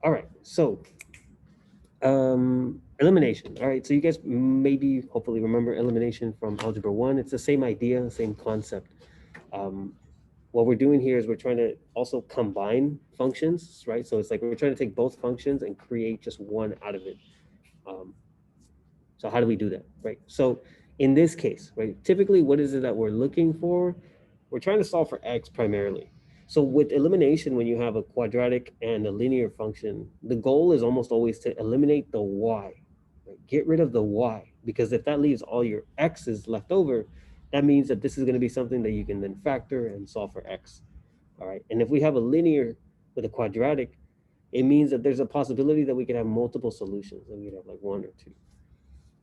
All right, so elimination. All right, so you guys maybe hopefully remember elimination from algebra 1. It's the same idea, same concept. um, what we're doing here is we're trying to also combine functions, right? So it's like we're trying to take both functions and create just one out of it. um, so how do we do that, right? So in this case, right, typically what is it that we're looking for? We're trying to solve for x primarily. So with elimination, when you have a quadratic and a linear function, the goal is almost always to eliminate the y, right? Get rid of the y, because if that leaves all your x's left over, that means that this is going to be something that you can then factor and solve for x. All right, and if we have a linear with a quadratic, it means that there's a possibility that we could have multiple solutions, and we could have like one or two.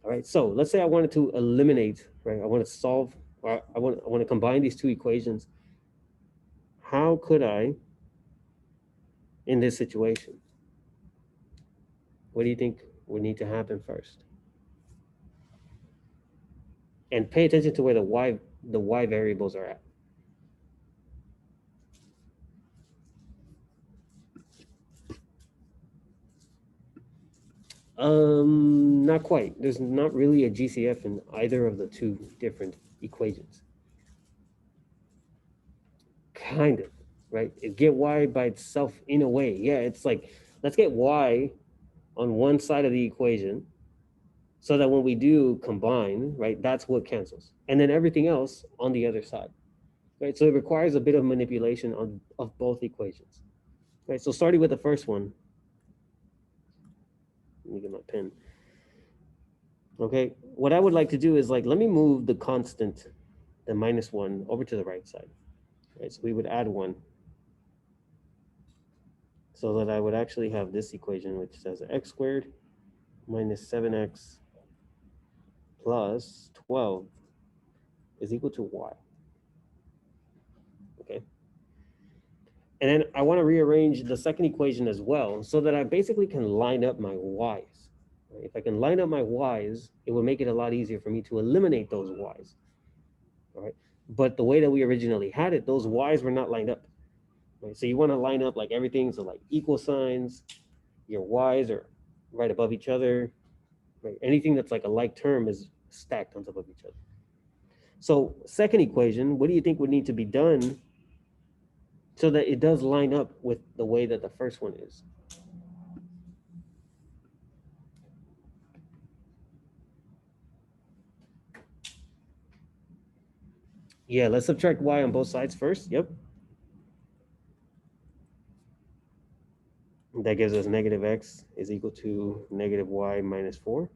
All right, so let's say I wanted to eliminate, right? I want to solve, or I want to combine these two equations. How could I, in this situation? What do you think would need to happen first? And pay attention to where the y variables are at. Not quite. There's not really a GCF in either of the two different equations. Kind of, right? Get y by itself in a way. Yeah, it's like let's get y on one side of the equation so that when we do combine, right, that's what cancels. And then everything else on the other side, right? So it requires a bit of manipulation of both equations, right? So starting with the first one, let me get my pen. Okay, what I would like to do is like, let me move the constant, the -1, over to the right side, right? So we would add 1 so that I would actually have this equation, which says x squared minus 7x plus 12 is equal to y. Okay. And then I want to rearrange the second equation as well so that I basically can line up my y's. Right? If I can line up my y's, it would make it a lot easier for me to eliminate those y's. All right. But the way that we originally had it, those y's were not lined up. Right? So you want to line up like everything. So like equal signs, your y's are right above each other. Right? Anything that's like a like term is stacked on top of each other. So second equation, what do you think would need to be done so that it does line up with the way that the first one is? Yeah, let's subtract y on both sides first. Yep. That gives us negative x is equal to negative y minus 4.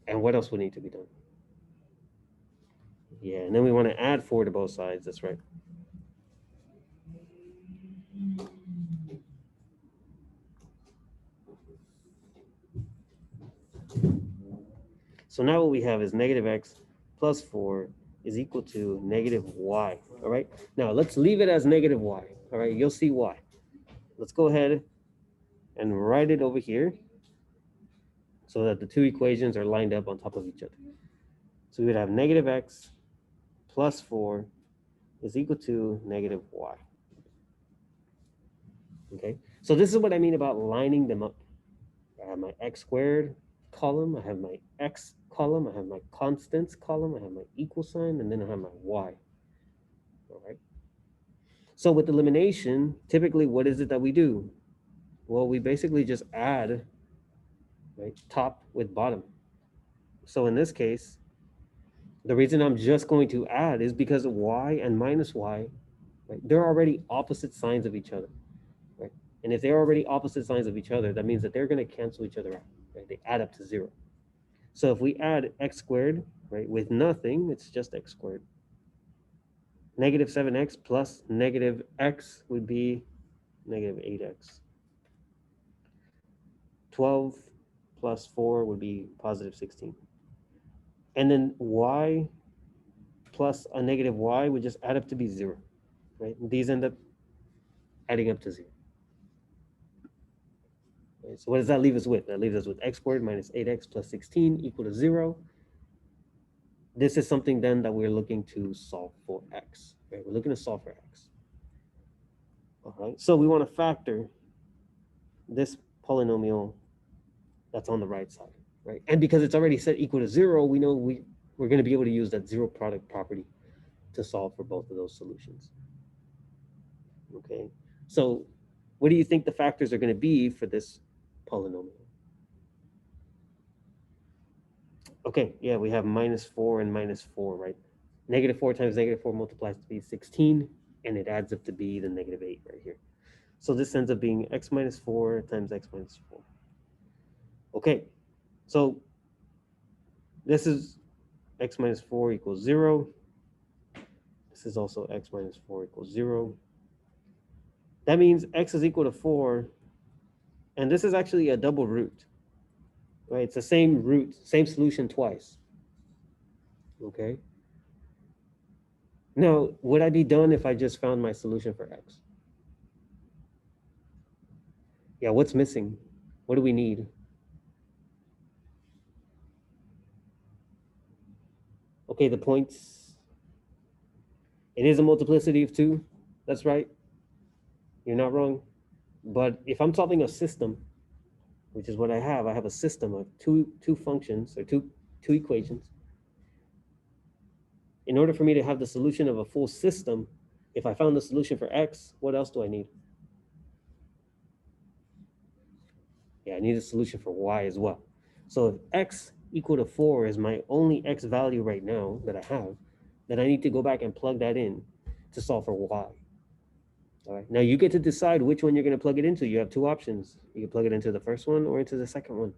And what else would need to be done? Yeah, and then we want to add 4 to both sides. That's right. So now what we have is negative x plus 4 is equal to negative y. All right. Now let's leave it as negative y. All right. You'll see why. Let's go ahead and write it over here so that the two equations are lined up on top of each other. So we would have negative x plus 4 is equal to negative y. Okay. So this is what I mean about lining them up. I have my x squared column, I have my x column, I have my constants column, I have my equal sign, and then I have my y. All right. So with elimination, typically what is it that we do? Well, we basically just add, right, top with bottom. So in this case, the reason I'm just going to add is because y and minus y, right, they're already opposite signs of each other, right? And if they're already opposite signs of each other, that means that they're going to cancel each other out, right? They add up to 0. So if we add x squared, right, with nothing, it's just x squared. Negative 7x plus negative x would be negative 8x. 12 plus 4 would be positive 16. And then y plus a negative y would just add up to be 0, right? And these end up adding up to 0. Right? So what does that leave us with? That leaves us with x squared minus 8x plus 16 equal to 0. This is something then that we're looking to solve for x, right? We're looking to solve for x. All right, so we want to factor this polynomial that's on the right side, right? And because it's already set equal to 0, we know we're going to be able to use that zero product property to solve for both of those solutions. Okay, so what do you think the factors are going to be for this polynomial? Okay, yeah, we have -4 and -4, right? -4 times -4 multiplies to be 16, and it adds up to be the -8 right here. So this ends up being x minus 4 times x minus 4. Okay, so this is x minus 4 equals 0. This is also x minus 4 equals 0. That means x is equal to 4, and this is actually a double root, right? It's the same root, same solution twice. Okay. Now, would I be done if I just found my solution for x? Yeah, what's missing? What do we need? Okay, the points. It is a multiplicity of 2. That's right. You're not wrong. But if I'm solving a system, which is what I have a system of two functions or two equations. In order for me to have the solution of a full system, if I found the solution for x, what else do I need? Yeah, I need a solution for y as well. So if x equal to 4 is my only x value right now that I have, then I need to go back and plug that in to solve for y. All right. Now you get to decide which one you're going to plug it into. You have two options. You can plug it into the first one or into the second one.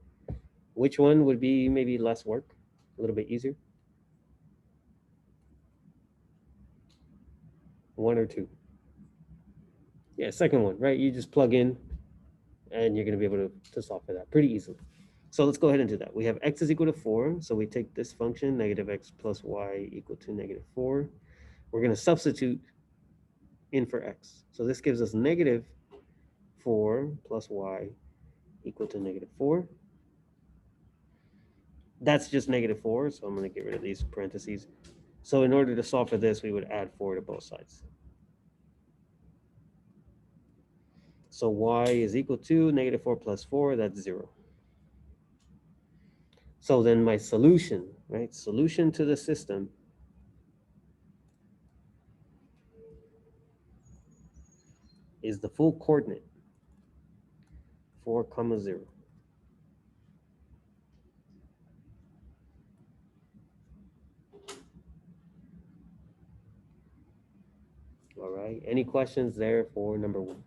Which one would be maybe less work, a little bit easier? 1 or 2? Yeah, second one, right? You just plug in and you're going to be able to solve for that pretty easily. So let's go ahead and do that. We have x is equal to 4. So we take this function, negative x plus y equal to negative 4. We're going to substitute in for x. So this gives us negative 4 plus y equal to negative 4. That's just negative 4, so I'm going to get rid of these parentheses. So in order to solve for this, we would add 4 to both sides. So y is equal to negative 4 plus 4, that's 0. So then my solution, right, solution to the system is the full coordinate, 4, 0. All right, any questions there for number 1?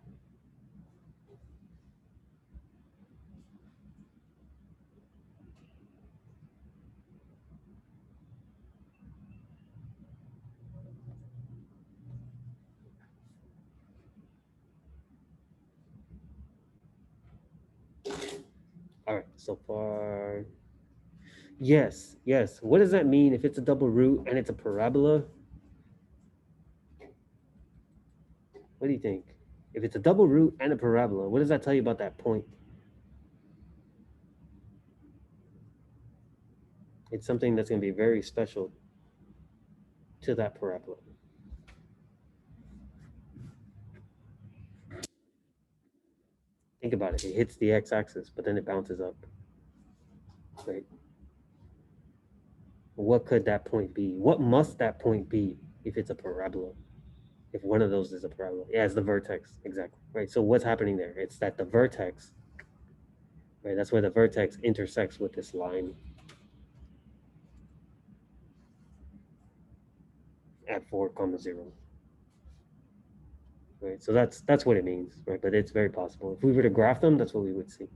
All right, so far, yes. What does that mean if it's a double root and it's a parabola? What do you think? If it's a double root and a parabola, what does that tell you about that point? It's something that's going to be very special to that parabola. Think about it. It hits the x-axis, but then it bounces up. Right? What could that point be? What must that point be if it's a parabola? If one of those is a parabola. Yeah, it's the vertex. Exactly. Right. So what's happening there? It's that the vertex, right? That's where the vertex intersects with this line at 4, 0. Right. So that's what it means, right? But it's very possible. If we were to graph them, that's what we would see.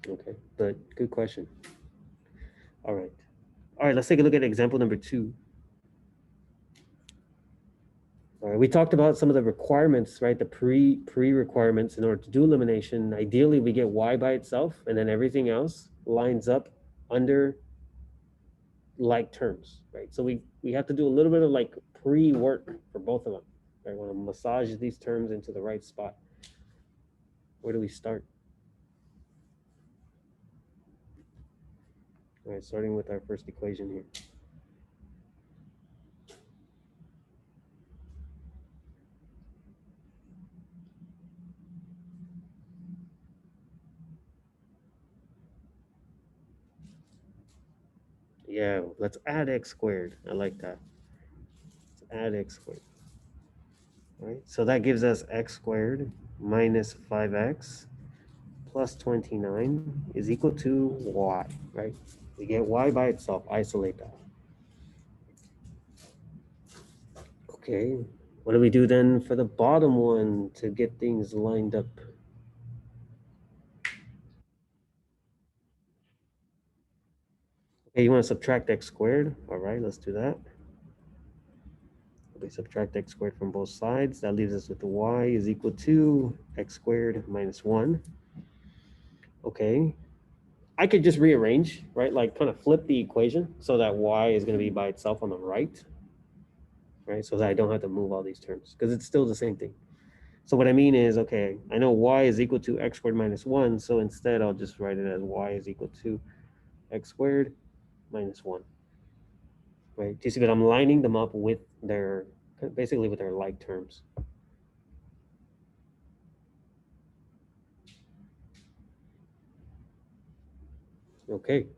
Okay. But good question. All right. All right, let's take a look at example number 2. All right, we talked about some of the requirements, right? The pre-requirements in order to do elimination. Ideally, we get y by itself, and then everything else lines up under like terms, right? So we have to do a little bit of like pre-work for both of them. I want to massage these terms into the right spot. Where do we start? All right, starting with our first equation here. Yeah, let's add x squared. I like that. Let's add x squared. All right, so that gives us x squared minus 5x plus 29 is equal to y, right? We get y by itself, isolate that. Okay, what do we do then for the bottom one to get things lined up? Okay, you want to subtract x squared? All right, let's do that. We subtract x squared from both sides. That leaves us with the y is equal to x squared minus 1. Okay, I could just rearrange, right? Like kind of flip the equation so that y is going to be by itself on the right, right? So that I don't have to move all these terms because it's still the same thing. So what I mean is, okay, I know y is equal to x squared minus 1. So instead, I'll just write it as y is equal to x squared minus 1, right? Do you see that I'm lining them up with their, basically with their like terms? Okay.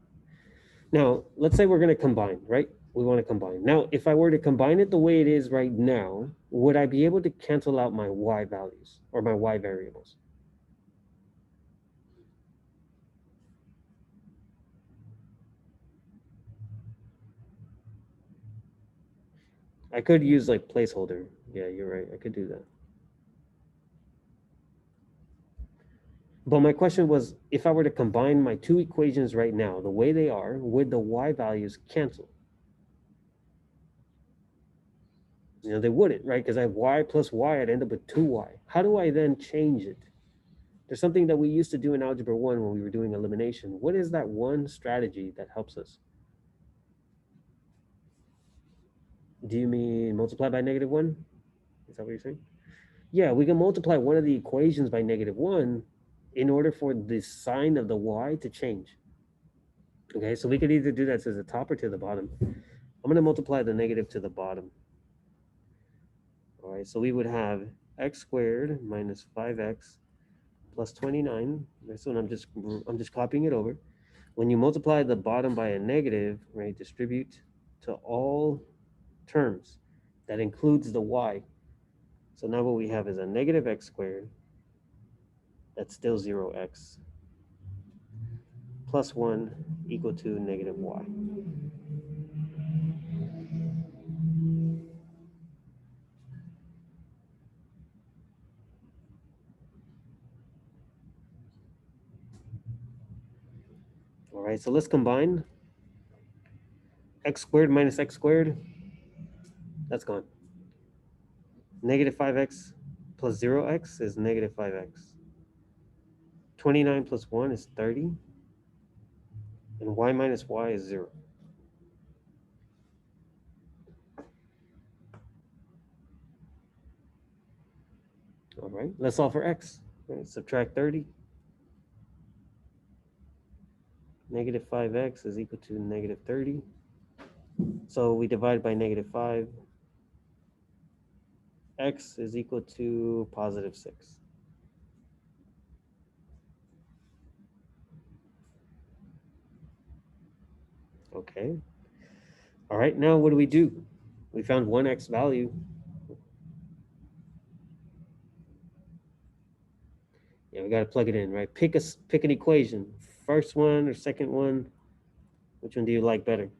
Now, let's say we're going to combine, right? We want to combine. Now, if I were to combine it the way it is right now, would I be able to cancel out my y values or my y variables? I could use like placeholder. Yeah, you're right. I could do that. But my question was, if I were to combine my two equations right now, the way they are, would the y values cancel? They wouldn't, right? Because I have y plus y, I'd end up with 2y. How do I then change it? There's something that we used to do in Algebra 1 when we were doing elimination. What is that one strategy that helps us? Do you mean multiply by -1? Is that what you're saying? Yeah, we can multiply one of the equations by -1 in order for the sign of the y to change. Okay, so we could either do that to the top or to the bottom. I'm going to multiply the negative to the bottom. All right, so we would have x squared minus 5x plus 29. This one I'm just copying it over. When you multiply the bottom by a negative, right, distribute to all terms. That includes the y. So now what we have is a negative x squared. That's still 0x plus 1 equal to negative y. All right, so let's combine x squared minus x squared. That's gone. Negative 5x plus 0x is negative 5x. 29 plus 1 is 30. And y minus y is 0. All right, let's solve for x. Right, subtract 30. Negative 5x is equal to negative 30. So we divide by negative 5. X is equal to positive 6. Okay. All right, now what do? We found one x value. Yeah, we got to plug it in, right? Pick an equation. First one or second one? Which one do you like better?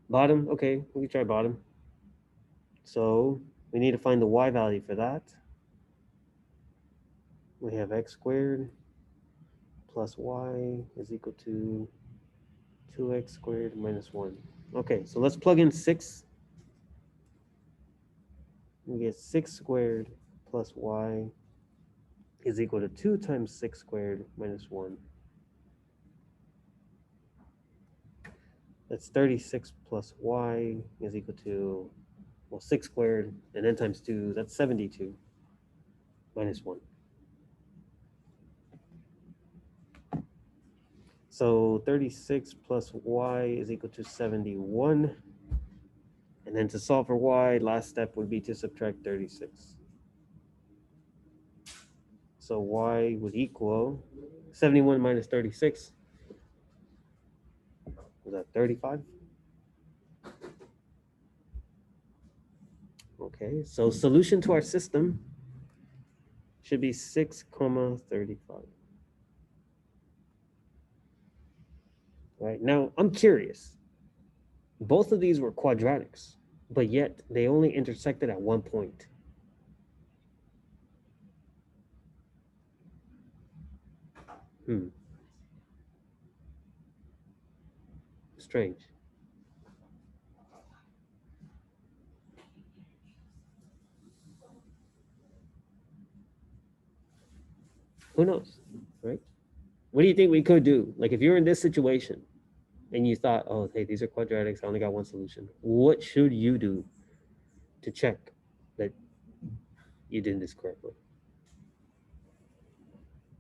Bottom? Okay, we can try bottom. So we need to find the y value for that. We have x squared plus y is equal to 2x squared minus 1. Okay, so let's plug in 6. We get 6 squared plus y is equal to 2 times 6 squared minus 1. That's 36 plus y is equal to, well, 6 squared, and then times 2, that's 72 minus 1. So 36 plus y is equal to 71. And then to solve for y, last step would be to subtract 36. So y would equal 71 minus 36. Was that 35? Okay, so solution to our system should be 6, 35. Right, now I'm curious. Both of these were quadratics, but yet they only intersected at one point. Strange. Who knows, right? What do you think we could do? Like if you're in this situation and you thought, oh, hey, these are quadratics, I only got one solution. What should you do to check that you did this correctly?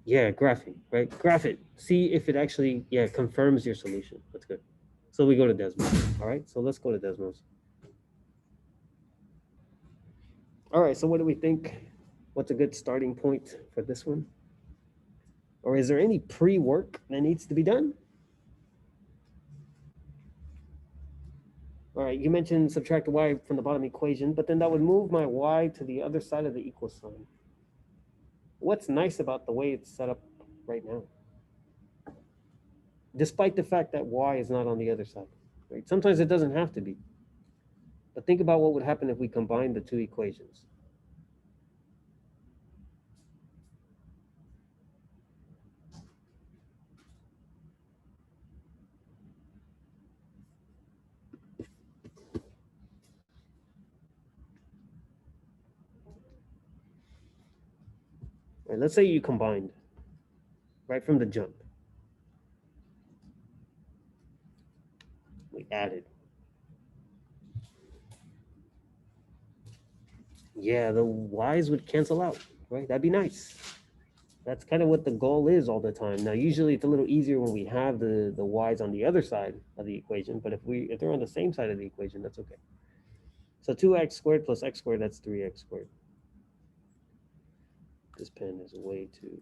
Yeah, graphing, right? Graph it. See if it actually, confirms your solution. That's good. So we go to Desmos. All right, so let's go to Desmos. All right, so what do we think? What's a good starting point for this one? Or is there any pre-work that needs to be done? All right, you mentioned subtract y from the bottom equation, but then that would move my y to the other side of the equal sign. What's nice about the way it's set up right now? Despite the fact that y is not on the other side, right? Sometimes it doesn't have to be. But think about what would happen if we combine the two equations. Right, let's say you combined right from the jump. We added. Yeah, the y's would cancel out, right? That'd be nice. That's kind of what the goal is all the time. Now, usually it's a little easier when we have the y's on the other side of the equation, but if they're on the same side of the equation, that's okay. So 2x squared plus x squared, that's 3x squared. This pen is way too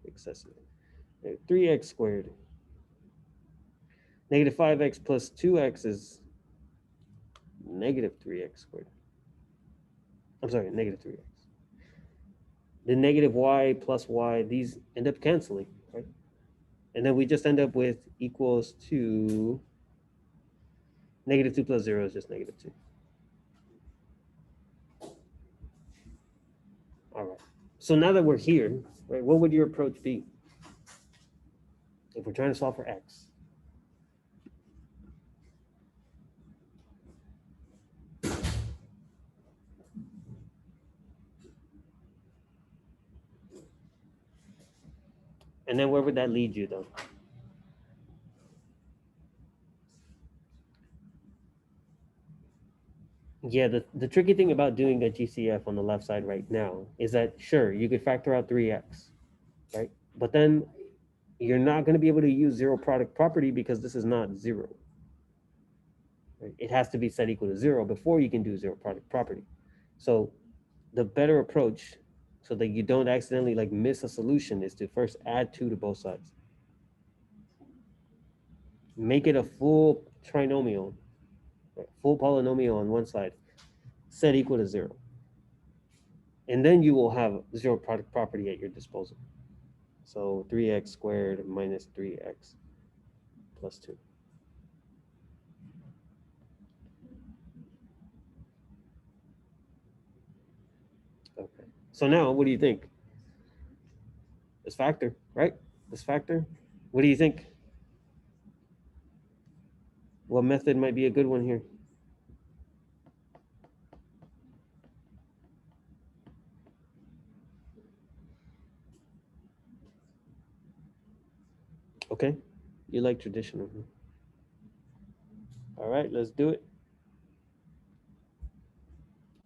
excessive. 3x squared. Negative 5x plus 2x is negative 3x squared. I'm sorry, negative 3x. The negative y plus y, these end up canceling, right? And then we just end up with equals to negative 2 plus 0 is just negative 2. All right. So now that we're here, right, what would your approach be if we're trying to solve for x? And then where would that lead you, though? Yeah, the tricky thing about doing a GCF on the left side right now is that, sure, you could factor out 3x, right? But then you're not going to be able to use zero product property because this is not 0. Right? It has to be set equal to 0 before you can do zero product property. So the better approach, so that you don't accidentally like miss a solution, is to first add 2 to both sides. Make it a full trinomial, right? Full polynomial on one side, set equal to 0. And then you will have zero product property at your disposal. So 3x squared minus 3x plus 2. Okay. So now, what do you think? This factor, right? This factor. What do you think? What method might be a good one here? Okay. You like traditional. Huh? All right, let's do it.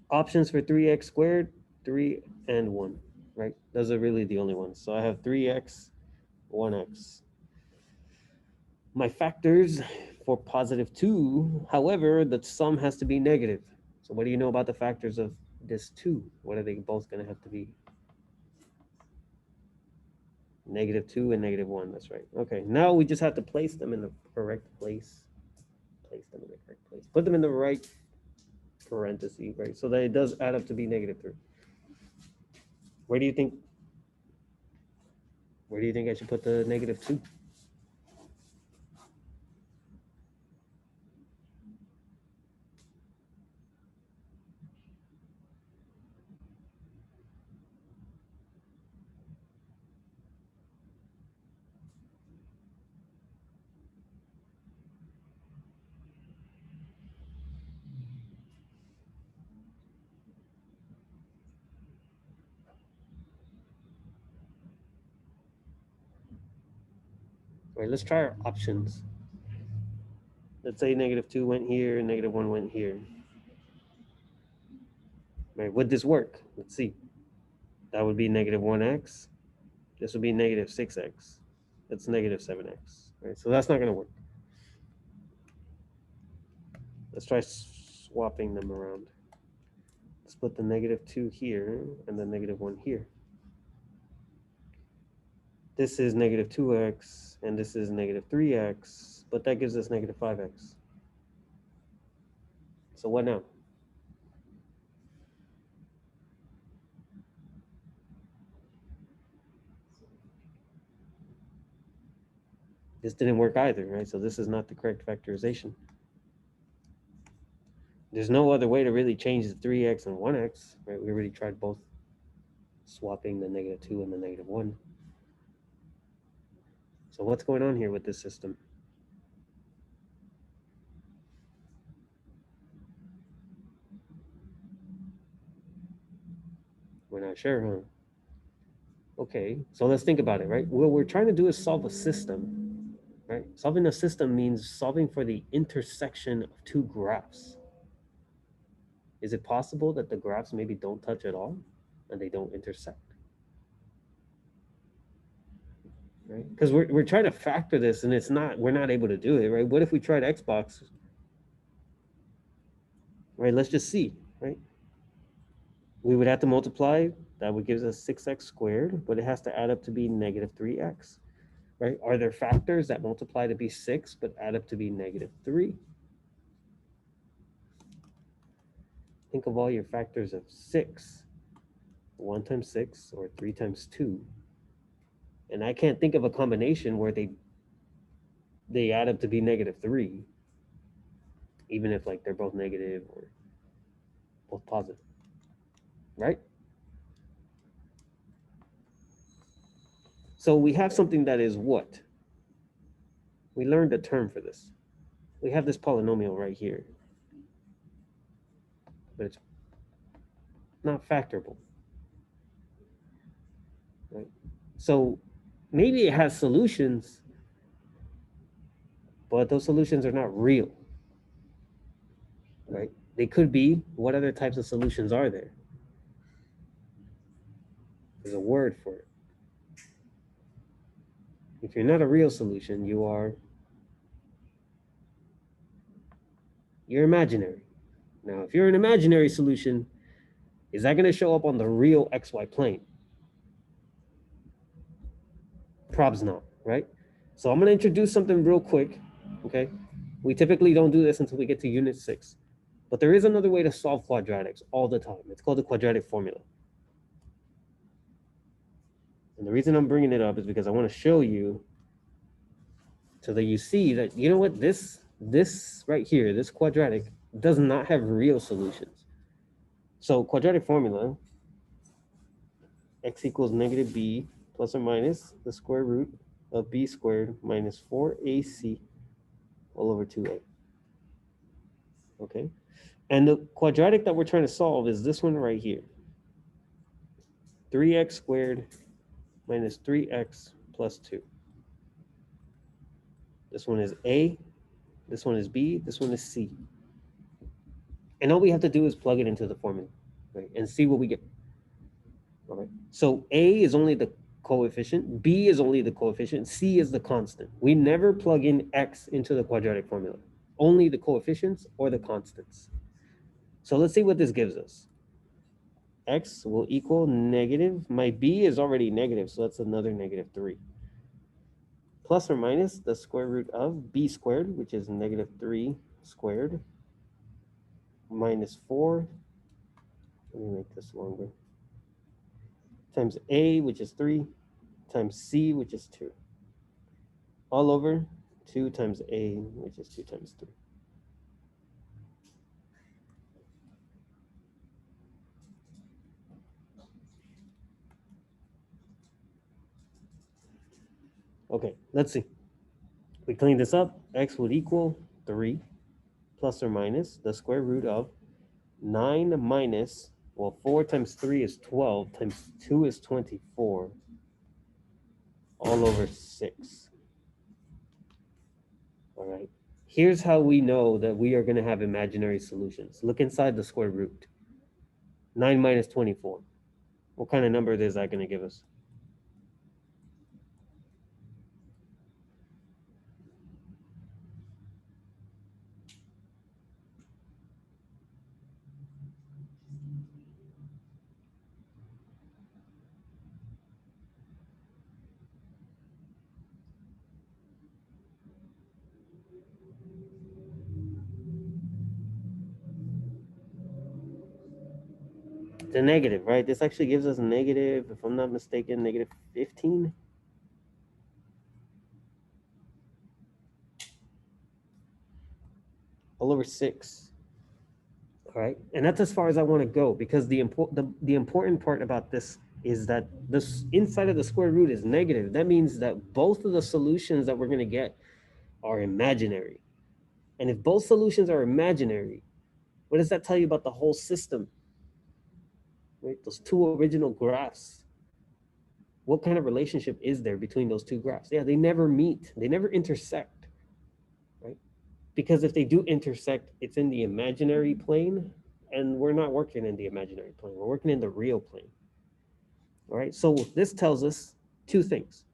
Options for 3x squared, 3 and 1, right? Those are really the only ones. So I have 3x, 1x. My factors for positive 2, however, the sum has to be negative. So what do you know about the factors of this 2? What are they both going to have to be? -2 and -1, that's right. Okay, now we just have to place them in the correct place. Place them in the correct place. Put them in the right parenthesis, right? So that it does add up to be -3. Where do you think I should put the -2? All right, let's try our options. Let's say -2 went here, -1 went here. Right, would this work? Let's see. That would be -1x. This would be -6x. That's -7x. Right, so that's not going to work. Let's try swapping them around. Let's put the -2 here and the -1 here. This is -2x and this is -3x, but that gives us -5x. So what now? This didn't work either, right? So this is not the correct factorization. There's no other way to really change the 3x and 1x, right? We already tried both, swapping the -2 and the -1. So what's going on here with this system? We're not sure, huh? Okay, so let's think about it, right? What we're trying to do is solve a system, right? Solving a system means solving for the intersection of two graphs. Is it possible that the graphs maybe don't touch at all and they don't intersect? Right? Because we're trying to factor this and we're not able to do it, right? What if we tried Xbox? Right, let's just see, right? We would have to multiply, that would give us 6x squared, but it has to add up to be -3x, right? Are there factors that multiply to be 6 but add up to be -3? Think of all your factors of 6. 1 times 6 or 3 times 2. And I can't think of a combination where they add up to be -3, even if like they're both negative or both positive, right? So we have something that is what? We learned a term for this. We have this polynomial right here, but it's not factorable, right? So maybe it has solutions, but those solutions are not real, right? They could be. What other types of solutions are there? There's a word for it. If you're not a real solution, you're imaginary. Now, if you're an imaginary solution, is that going to show up on the real XY plane? Probs not, right? So I'm going to introduce something real quick, okay? We typically don't do this until we get to unit 6. But there is another way to solve quadratics all the time. It's called the quadratic formula. And the reason I'm bringing it up is because I want to show you so that you see that, you know what, this right here, this quadratic does not have real solutions. So quadratic formula, x equals -b plus or minus the square root of b squared minus 4ac all over 2a. Okay, and the quadratic that we're trying to solve is this one right here. 3x squared minus 3x plus 2. This one is a, this one is b, this one is c. And all we have to do is plug it into the formula, right, and see what we get. All right, so a is only the coefficient, b is only the coefficient, c is the constant. We never plug in x into the quadratic formula, only the coefficients or the constants. So let's see what this gives us. x will equal negative, my b is already negative, so that's another negative 3. Plus or minus the square root of b squared, which is negative 3 squared, minus 4, let me make this longer, times a, which is 3, times c, which is 2, all over 2 times a, which is 2 times 3. Okay, let's see. We clean this up. X would equal 3 plus or minus the square root of 9 minus, well, 4 times 3 is 12, times 2 is 24, all over 6. All right. Here's how we know that we are going to have imaginary solutions. Look inside the square root. 9 minus 24. What kind of number is that going to give us? It's a negative, right? This actually gives us negative, if I'm not mistaken, negative 15. All over 6. All right, and that's as far as I want to go, because the important part about this is that this inside of the square root is negative. That means that both of the solutions that we're going to get are imaginary. And if both solutions are imaginary, what does that tell you about the whole system? Right? Those two original graphs. What kind of relationship is there between those two graphs? Yeah, they never meet. They never intersect. Right? Because if they do intersect, it's in the imaginary plane, and we're not working in the imaginary plane. We're working in the real plane. All right, so this tells us two things.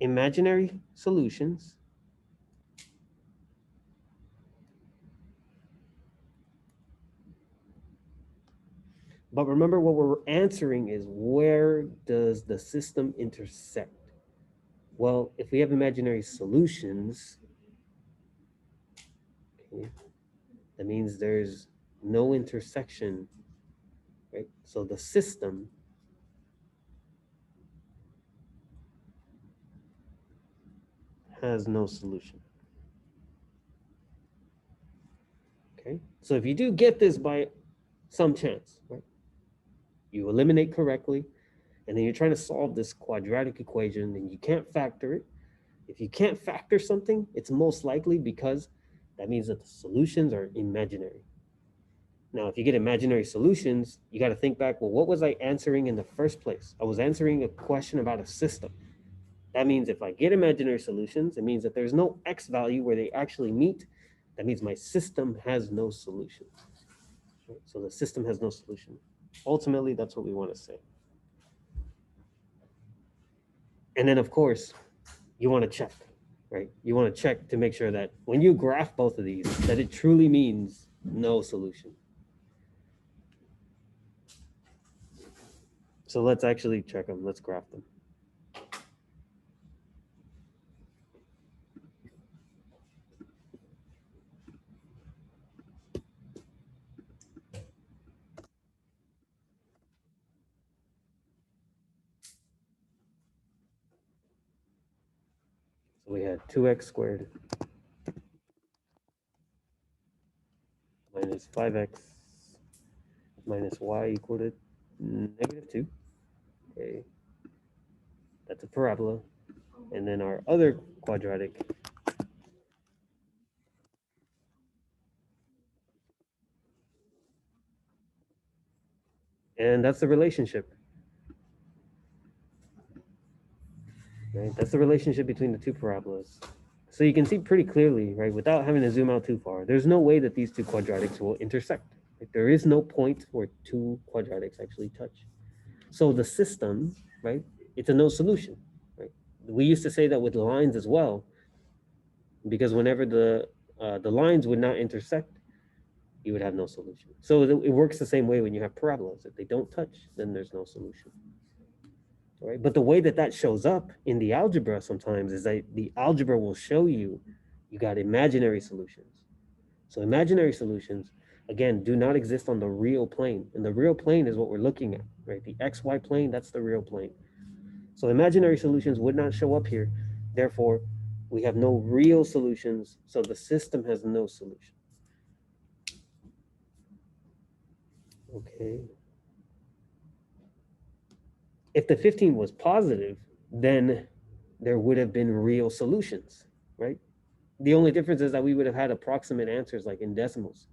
Imaginary solutions but remember, what we're answering is, where does the system intersect? Well, if we have imaginary solutions, okay, that means there's no intersection, right? So the system has no solution. Okay, so if you do get this by some chance, right, you eliminate correctly, and then you're trying to solve this quadratic equation and you can't factor it. If you can't factor something, it's most likely because that means that the solutions are imaginary. Now, if you get imaginary solutions, you got to think back, well, what was I answering in the first place? I was answering a question about a system. That means if I get imaginary solutions, it means that there's no x value where they actually meet. That means my system has no solution. Right? So the system has no solution. Ultimately, that's what we want to say. And then, of course, you want to check, right? You want to check to make sure that when you graph both of these, that it truly means no solution. So let's actually check them. Let's graph them. So we had 2x squared minus 5x minus y equal to negative 2. Okay, that's a parabola. And then our other quadratic, and that's the relationship. Right? That's the relationship between the two parabolas. So you can see pretty clearly, right, without having to zoom out too far, there's no way that these two quadratics will intersect. Right? There is no point where two quadratics actually touch. So the system, right, it's a no solution. Right? We used to say that with lines as well, because whenever the lines would not intersect, you would have no solution. So it works the same way when you have parabolas. If they don't touch, then there's no solution. All right. But the way that that shows up in the algebra sometimes is that the algebra will show you you got imaginary solutions. So imaginary solutions, again, do not exist on the real plane. And the real plane is what we're looking at, right? The XY plane, that's the real plane. So imaginary solutions would not show up here. Therefore, we have no real solutions. So the system has no solution. Okay. If the 15 was positive, then there would have been real solutions, right? The only difference is that we would have had approximate answers like in decimals.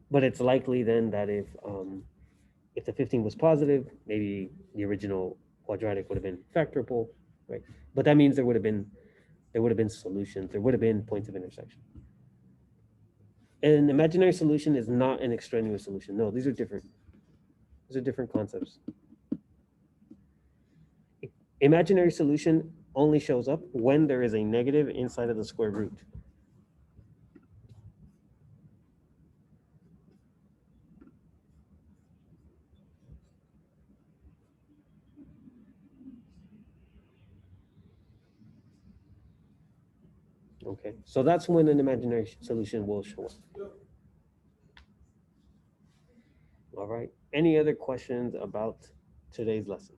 But it's likely then that if the 15 was positive, maybe the original quadratic would have been factorable, right? But that means there would have been solutions. There would have been points of intersection. An imaginary solution is not an extraneous solution. No, these are different. These are different concepts. Imaginary solution only shows up when there is a negative inside of the square root. Okay, so that's when an imaginary solution will show up. All right. Any other questions about today's lesson?